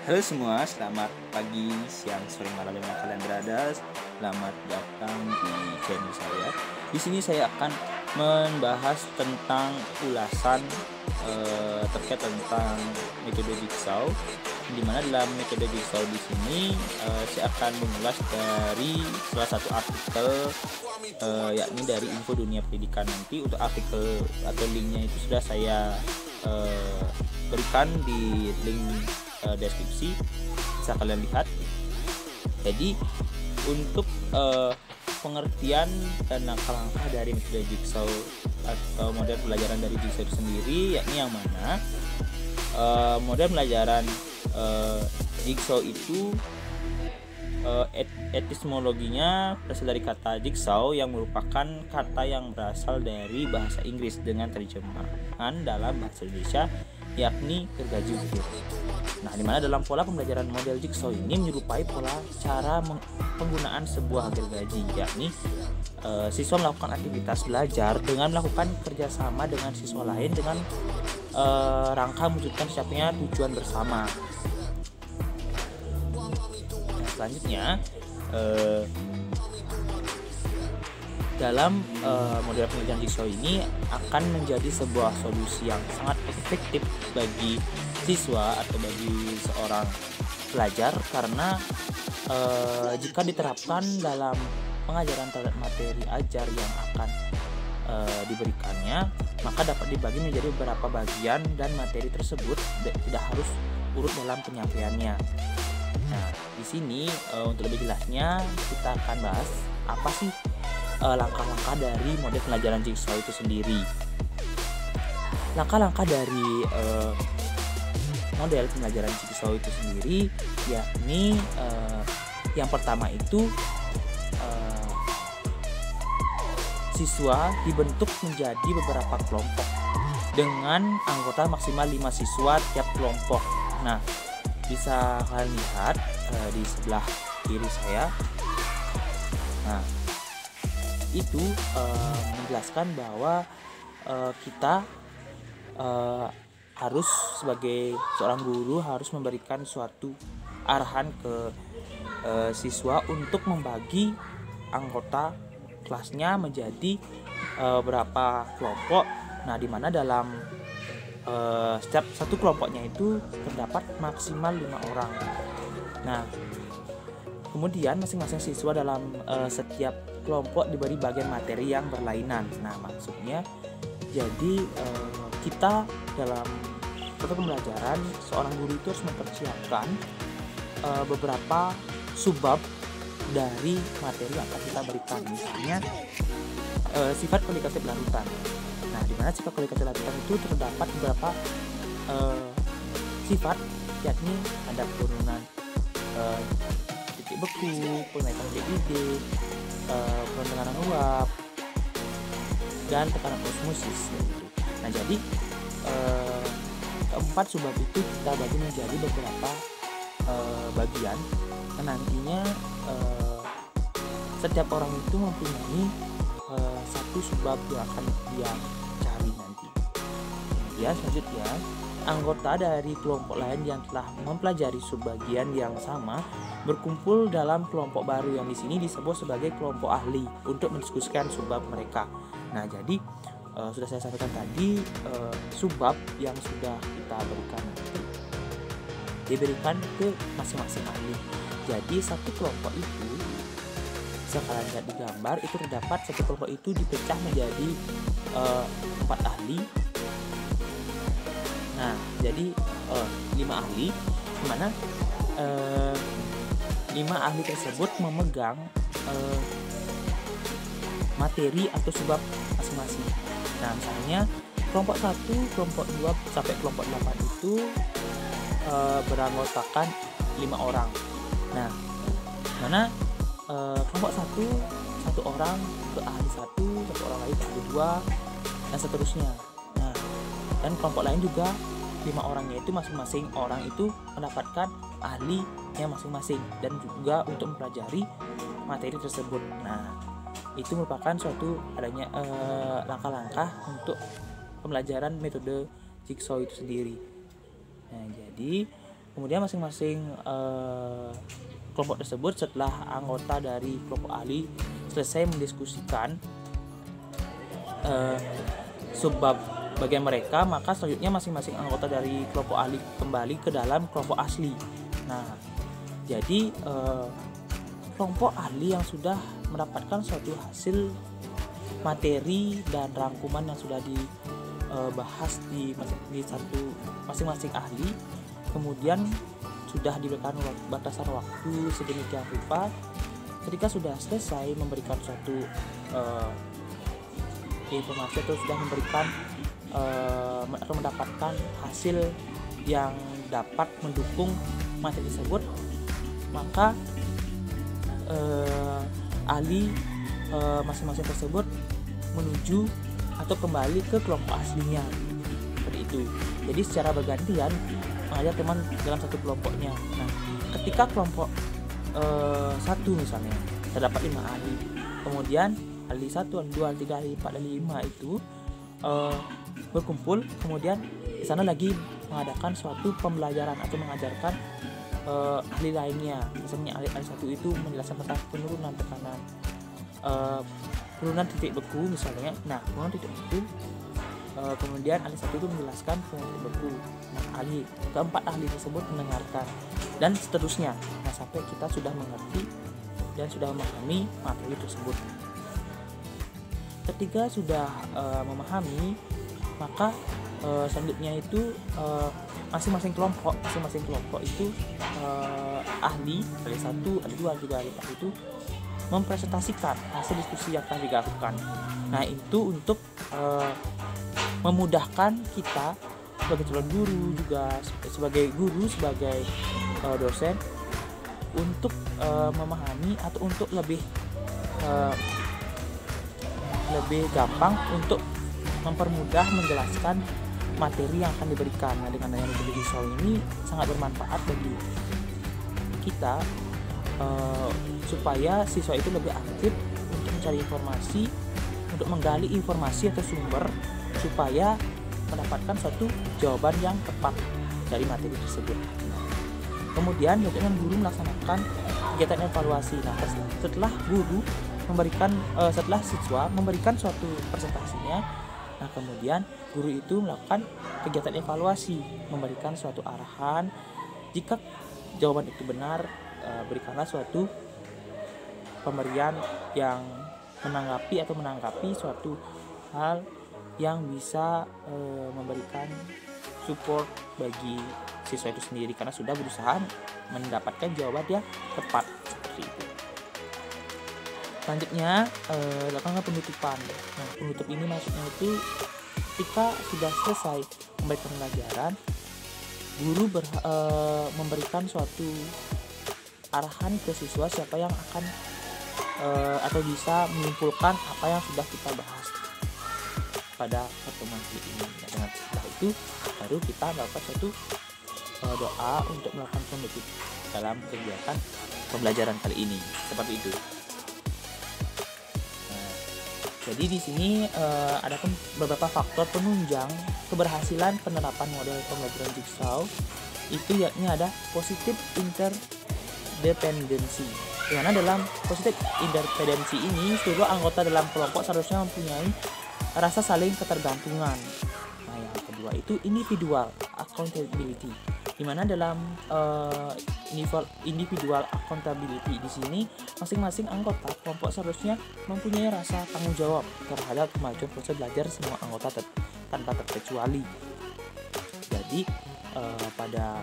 Halo semua, selamat pagi, siang, sore, malam dimana kalian berada. Selamat datang di channel saya. Di sini saya akan membahas tentang ulasan terkait tentang metode jigsaw. Di mana dalam metode jigsaw di sini saya akan mengulas dari salah satu artikel yakni dari Info Dunia Pendidikan. Nanti untuk artikel atau linknya itu sudah saya berikan di link deskripsi, bisa kalian lihat. Jadi untuk pengertian dan langkah-langkah dari metode jigsaw atau model pelajaran dari jigsaw itu sendiri, yakni yang mana model pelajaran jigsaw itu etimologinya berasal dari kata jigsaw yang merupakan kata yang berasal dari bahasa Inggris dengan terjemahan dalam bahasa Indonesia yakni gergaji ukir. Nah, dimana dalam pola pembelajaran model jigsaw ini menyerupai pola cara penggunaan sebuah gergaji, yakni siswa melakukan aktivitas belajar dengan melakukan kerjasama dengan siswa lain dengan rangka mewujudkan tercapainya tujuan bersama. Nah, selanjutnya dalam model pembelajaran jigsaw ini akan menjadi sebuah solusi yang sangat efektif bagi siswa atau bagi seorang pelajar, karena jika diterapkan dalam pengajaran terhadap materi ajar yang akan diberikannya, maka dapat dibagi menjadi beberapa bagian dan materi tersebut tidak harus urut dalam penyampaiannya. Nah, di sini untuk lebih jelasnya kita akan bahas apa sih langkah-langkah dari model pelajaran jigsaw itu sendiri. Langkah-langkah dari model pembelajaran jigsaw itu sendiri yakni yang pertama itu siswa dibentuk menjadi beberapa kelompok dengan anggota maksimal 5 siswa tiap kelompok. Nah, bisa kalian lihat di sebelah kiri saya. Nah, itu menjelaskan bahwa kita harus sebagai seorang guru harus memberikan suatu arahan ke siswa untuk membagi anggota kelasnya menjadi berapa kelompok. Nah, di mana dalam setiap satu kelompoknya itu terdapat maksimal 5 orang. Nah, kemudian masing-masing siswa dalam setiap kelompok diberi bagian materi yang berlainan. Nah, maksudnya jadi kita dalam satu pembelajaran, seorang guru itu harus mempersiapkan beberapa subbab dari materi yang akan kita berikan. Misalnya sifat kualitatif larutan. Nah, di mana sifat kualitatif larutan itu terdapat beberapa sifat, yakni ada penurunan titik beku, penaikan DID, penekanan uap, dan tekanan osmosis. Nah, jadi keempat subbab itu kita bagi menjadi beberapa bagian. Nah, nantinya setiap orang itu mempunyai satu subbab yang akan dia cari nanti. Kemudian selanjutnya anggota dari kelompok lain yang telah mempelajari subbagian yang sama berkumpul dalam kelompok baru yang di sini disebut sebagai kelompok ahli untuk mendiskusikan subbab mereka. Nah, jadi sudah saya sampaikan tadi, subbab yang sudah kita berikan nanti diberikan ke masing-masing ahli. Jadi satu kelompok itu, bisa kalian lihat di gambar, itu terdapat satu kelompok itu dipecah menjadi 4 ahli. Nah, jadi 5 ahli, dimana 5 ahli tersebut memegang materi atau subbab masing-masing. Nah, misalnya kelompok 1, kelompok 2 sampai kelompok 8 itu beranggotakan 5 orang. Nah, mana kelompok 1 orang ke ahli 1 orang lain ke ahli 2, dan seterusnya. Nah, dan kelompok lain juga 5 orangnya itu masing-masing orang itu mendapatkan ahlinya masing-masing dan juga untuk mempelajari materi tersebut. Nah, itu merupakan suatu adanya langkah-langkah untuk pembelajaran metode jigsaw itu sendiri. Nah, jadi Kemudian masing-masing kelompok tersebut setelah anggota dari kelompok ahli selesai mendiskusikan subbab bagian mereka, maka selanjutnya masing-masing anggota dari kelompok ahli kembali ke dalam kelompok asli. Nah, jadi kelompok ahli yang sudah mendapatkan suatu hasil materi dan rangkuman yang sudah dibahas di satu masing-masing ahli, kemudian sudah diberikan batasan waktu sedemikian rupa. Ketika sudah selesai memberikan suatu informasi atau sudah memberikan atau mendapatkan hasil yang dapat mendukung materi tersebut, maka ahli masing-masing tersebut menuju atau kembali ke kelompok aslinya, seperti itu. Jadi secara bergantian mengajar teman dalam satu kelompoknya. Nah, ketika kelompok satu misalnya terdapat 5 ahli, kemudian ahli 1, ahli 2, ahli 3, ahli 4, ahli 5 itu berkumpul, kemudian di sana lagi mengadakan suatu pembelajaran atau mengajarkan ahli lainnya. Misalnya ahli 1 itu menjelaskan tentang penurunan tekanan, penurunan titik beku misalnya. Nah, penurunan titik beku, kemudian ahli 1 itu menjelaskan penurunan titik beku. Nah, keempat ahli tersebut mendengarkan, dan seterusnya. Nah, sampai kita sudah mengerti dan sudah memahami materi tersebut. Ketika sudah memahami, maka selanjutnya itu masing-masing kelompok itu ahli 1, ahli 2, ahli 3, ahli 4 itu mempresentasikan hasil diskusi yang akan dilakukan. Nah, itu untuk memudahkan kita sebagai calon guru, juga sebagai guru, sebagai dosen, untuk memahami atau untuk lebih gampang untuk mempermudah menjelaskan materi yang akan diberikan. Nah, dengan adanya metode visual ini sangat bermanfaat bagi kita supaya siswa itu lebih aktif untuk mencari informasi, untuk menggali informasi atau sumber, supaya mendapatkan suatu jawaban yang tepat dari materi tersebut. Kemudian guru melaksanakan kegiatan evaluasi. Nah, setelah siswa memberikan suatu presentasinya, nah kemudian guru itu melakukan kegiatan evaluasi, memberikan suatu arahan. Jika jawaban itu benar, berikanlah suatu pemberian yang menanggapi suatu hal yang bisa memberikan support bagi siswa itu sendiri, karena sudah berusaha mendapatkan jawaban yang tepat, seperti itu. Selanjutnya lakukan penutupan. Nah, penutup ini maksudnya itu ketika sudah selesai memberikan pelajaran, guru memberikan suatu arahan ke siswa siapa yang akan atau bisa menyimpulkan apa yang sudah kita bahas pada pertemuan kali ini. Nah, dengan setelah itu baru kita melakukan suatu doa untuk melakukan penutup dalam kegiatan pembelajaran kali ini, seperti itu. Jadi di sini ada beberapa faktor penunjang keberhasilan penerapan model pembelajaran Jigsaw, itu yakni ada positive interdependency. Di mana dalam positive interdependency ini seluruh anggota dalam kelompok seharusnya mempunyai rasa saling ketergantungan. Nah, yang kedua itu individual accountability. Di mana dalam individual accountability di sini masing-masing anggota kelompok seharusnya mempunyai rasa tanggung jawab terhadap kemajuan proses belajar semua anggota tanpa terkecuali. Jadi pada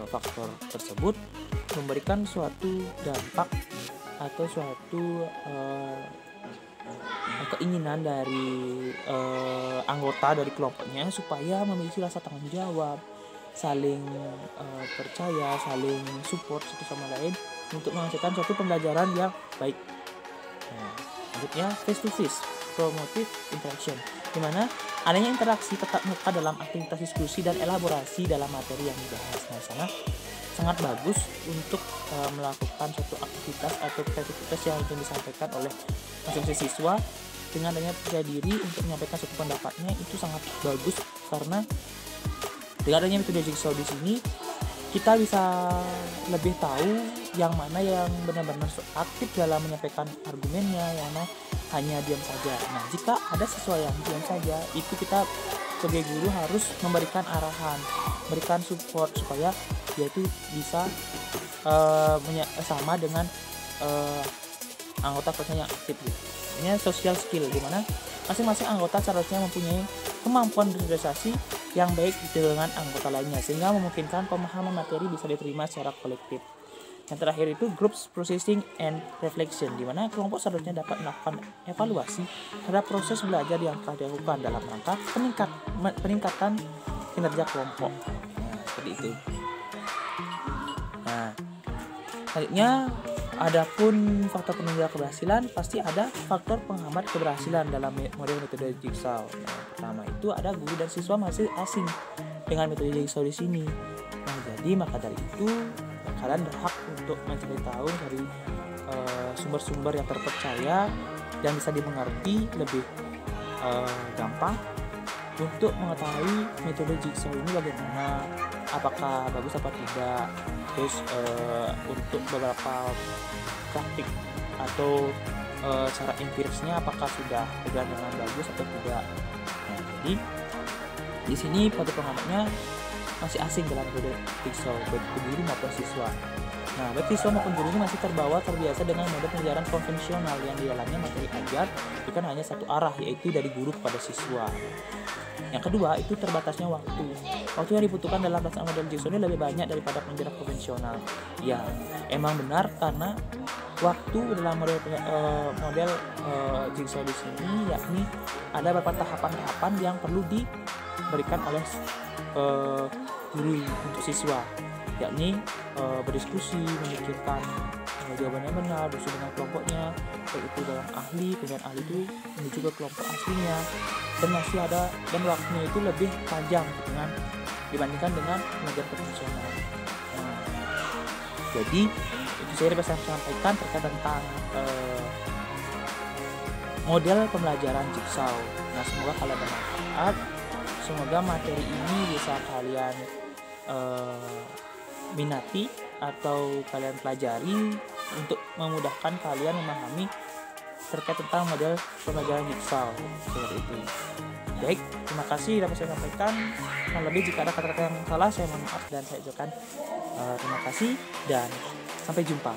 faktor tersebut memberikan suatu dampak atau suatu keinginan dari anggota dari kelompoknya supaya memiliki rasa tanggung jawab, saling percaya, saling support satu sama lain untuk menghasilkan suatu pembelajaran yang baik. Nah, selanjutnya face to face promotive interaction, di mana adanya interaksi tatap muka dalam aktivitas diskusi dan elaborasi dalam materi yang dibahas. Nah, sana sangat bagus untuk melakukan suatu aktivitas atau kreativitas yang disampaikan oleh masing-masing siswa. Dengan adanya percaya diri untuk menyampaikan suatu pendapatnya, itu sangat bagus, karena dengan adanya metode Jigsaw di sini kita bisa lebih tahu yang mana yang benar-benar aktif dalam menyampaikan argumennya, yang mana hanya diam saja. Nah, jika ada siswa yang diam saja, itu kita sebagai guru harus memberikan arahan, memberikan support supaya dia itu bisa sama dengan anggota kelasnya yang aktif gitu. Ini social skill, di mana masing-masing anggota seharusnya mempunyai kemampuan bersosialisasi yang baik dengan anggota lainnya, sehingga memungkinkan pemahaman materi bisa diterima secara kolektif. Yang terakhir itu group processing and reflection, di mana kelompok seharusnya dapat melakukan evaluasi terhadap proses belajar yang telah dilakukan dalam rangka peningkatan kinerja kelompok. Nah, seperti itu. Nah, selanjutnya, adapun faktor penunjang keberhasilan, pasti ada faktor penghambat keberhasilan dalam model metode Jigsaw. Nah, pertama itu ada guru dan siswa masih asing dengan metode Jigsaw di sini. Nah, jadi maka dari itu kalian berhak untuk mencari tahu dari sumber-sumber yang terpercaya dan bisa dimengerti lebih gampang untuk mengetahui metode Jigsaw ini bagaimana, apakah bagus apa tidak. Terus untuk beberapa praktik atau cara empirisnya apakah sudah berjalan dengan bagus atau tidak. Nah, jadi di sini faktor penghambatnya masih asing dalam metode Jigsaw, baik guru maupun siswa. Nah, baik siswa maupun guru ini masih terbiasa dengan model pembelajaran konvensional yang di dalamnya materi ajar bukan hanya satu arah, yaitu dari guru kepada siswa. Yang kedua, itu terbatasnya waktu. Waktu yang dibutuhkan dalam pelaksanaan model Jigsaw ini lebih banyak daripada pembelajaran konvensional. Ya, emang benar, karena waktu dalam model Jigsaw di sini yakni ada beberapa tahapan-tahapan yang perlu diberikan oleh guru untuk siswa, yakni berdiskusi, memikirkan jawabannya benar, berdiskusi dengan kelompoknya, baik itu dalam ahli, kemudian ahli itu menuju ke kelompok aslinya, dan masih ada, dan waktunya itu lebih panjang dibandingkan dengan mengajar konvensional. Nah, jadi itu saya bisa sampaikan terkait tentang model pembelajaran Jigsaw. Nah, semoga kalian bermanfaat. Semoga materi ini bisa kalian minati atau kalian pelajari untuk memudahkan kalian memahami terkait tentang model pembelajaran Jigsaw seperti itu. Baik, terima kasih dapat saya sampaikan. Lebih jika ada kata-kata yang salah, saya mohon maaf dan saya ucapkan terima kasih dan sampai jumpa.